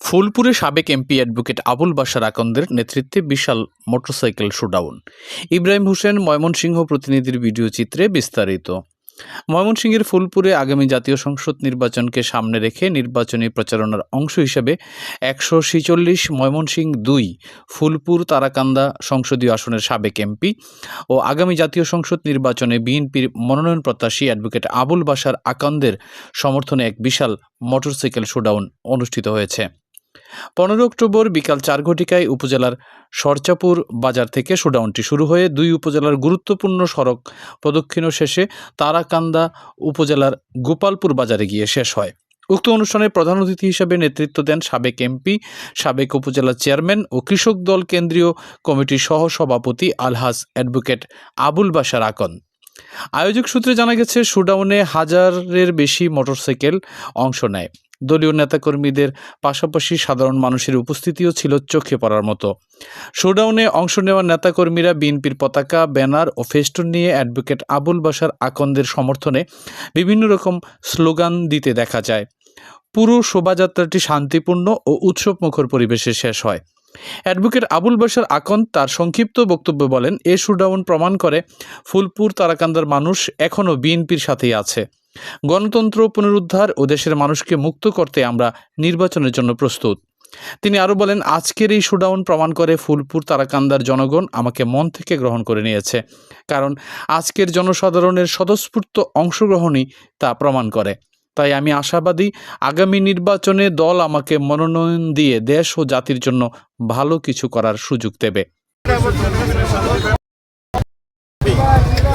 ফুলপুরে সাবেক MP advocate Abul Bashar আকন্দের নেতৃত্বে বিশাল motorcycle showdown. Ibrahim Hossain, Mymensingh প্রতিনিধির ভিডিও চিত্রে বিস্তারিত। ময়মনসিংহের ফুলপুরে আগামী জাতীয় সংসদ নির্বাচনকে সামনে রেখে নির্বাচনী প্রচারণার অংশ হিসেবে 146 ময়মনসিংহ 2 ফুলপুর তারাকান্দা সংসদীয় আসনের সাবেক এমপি ও আগামী জাতীয় সংসদ নির্বাচনে বিএনপির মনোনয়ন প্রত্যাশী অ্যাডভোকেট আবুল বাশার আকন্দের সমর্থনে এক বিশাল মোটরসাইকেল শোডাউন অনুষ্ঠিত হয়েছে। 15 অক্টোবর বিকাল 4 ঘটিকায় উপজেলার সরচাপুর বাজার থেকে শোডাউনটি শুরু হয়ে 2 উপজেলার গুরুত্বপূর্ণ সড়ক প্রদক্ষিণ শেষে তারাকান্দা উপজেলার গোপালপুর বাজারে গিয়ে শেষ হয়। উক্ত অনুষ্ঠানে প্রধান অতিথি হিসেবে নেতৃত্ব দেন সাবেক এমপি, সাবেক উপজেলা চেয়ারম্যান ও কৃষক দল কেন্দ্রীয় কমিটির সহ সভাপতি আলহাজ অ্যাডভোকেট আবুল বাশার আকন্দ। আয়োজক সূত্রে জানা গেছে, শোডাউনে হাজারের বেশি মোটরসাইকেল অংশ নেয়। দলীয় নেতাকর্মীদের পাশাপাশি সাধারণ মানুষের উপস্থিতিও ছিল চোখে পড়ার মতো। শোডাউনে অংশ নেওয়া নেতাকর্মীরা বিএনপির পতাকা, ব্যানার ও ফেস্টুন নিয়ে অ্যাডভোকেট আবুল বাশার আকন্দের সমর্থনে বিভিন্ন রকম স্লোগান দিতে দেখা যায়। পুরো শোভাযাত্রাটি শান্তিপূর্ণ ও উৎসবমুখর পরিবেশে শেষ হয়। অ্যাডভোকেট আবুল বাশার আকন্দ তার সংক্ষিপ্ত বক্তব্যে বলেন, এ শোডাউন প্রমাণ করে ফুলপুর তারাকান্দার মানুষ এখনও বিএনপির সাথেই আছে। গণতন্ত্র পুনরুদ্ধার ও দেশের মানুষকে মুক্ত করতে আমরা নির্বাচনের জন্য প্রস্তুত। তিনি আরও বলেন, আজকের এই শোডাউন প্রমাণ করে ফুলপুর তারাকান্দার জনগণ আমাকে মন থেকে গ্রহণ করে নিয়েছে, কারণ আজকের জনসাধারণের স্বতঃস্ফূর্ত অংশগ্রহণই তা প্রমাণ করে। তাই আমি আশাবাদী, আগামী নির্বাচনে দল আমাকে মনোনয়ন দিয়ে দেশ ও জাতির জন্য ভালো কিছু করার সুযোগ দেবে।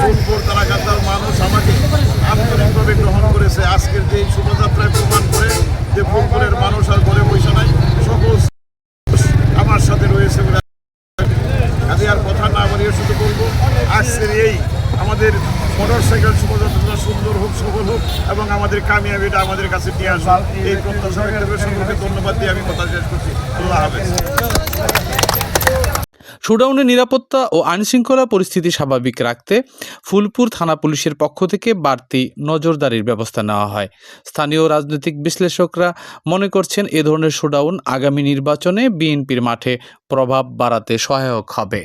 ফুলপুর তারাকান্দার মানুষ আমাকে আন্তরিকভাবে গ্রহণ করেছে। আজকের যে শোভাযাত্রায় প্রমাণ করে যে ফুলপুরের মানুষ আর ঘরে বসে নাই, সকল আমার সাথে রয়েছে। আমি আর কথা না বাড়িয়ে শুধু বলবো, আজকের এই আমাদের মোটরসাইকেল শোভাযাত্রা সুন্দর হোক, সফল হোক এবং আমাদের কামিয়াবিটা আমাদের কাছে নিয়ে আসুন, এই প্রত্যাশা হিসেবে সকলকে ধন্যবাদ দিয়ে আমি কথা শেষ করছি। আল্লাহ হাফেজ। শোডাউনে নিরাপত্তা ও আইনশৃঙ্খলা পরিস্থিতি স্বাভাবিক রাখতে ফুলপুর থানা পুলিশের পক্ষ থেকে বাড়তি নজরদারির ব্যবস্থা নেওয়া হয়। স্থানীয় রাজনৈতিক বিশ্লেষকরা মনে করছেন, এ ধরনের শোডাউন আগামী নির্বাচনে বিএনপির মাঠে প্রভাব বাড়াতে সহায়ক হবে।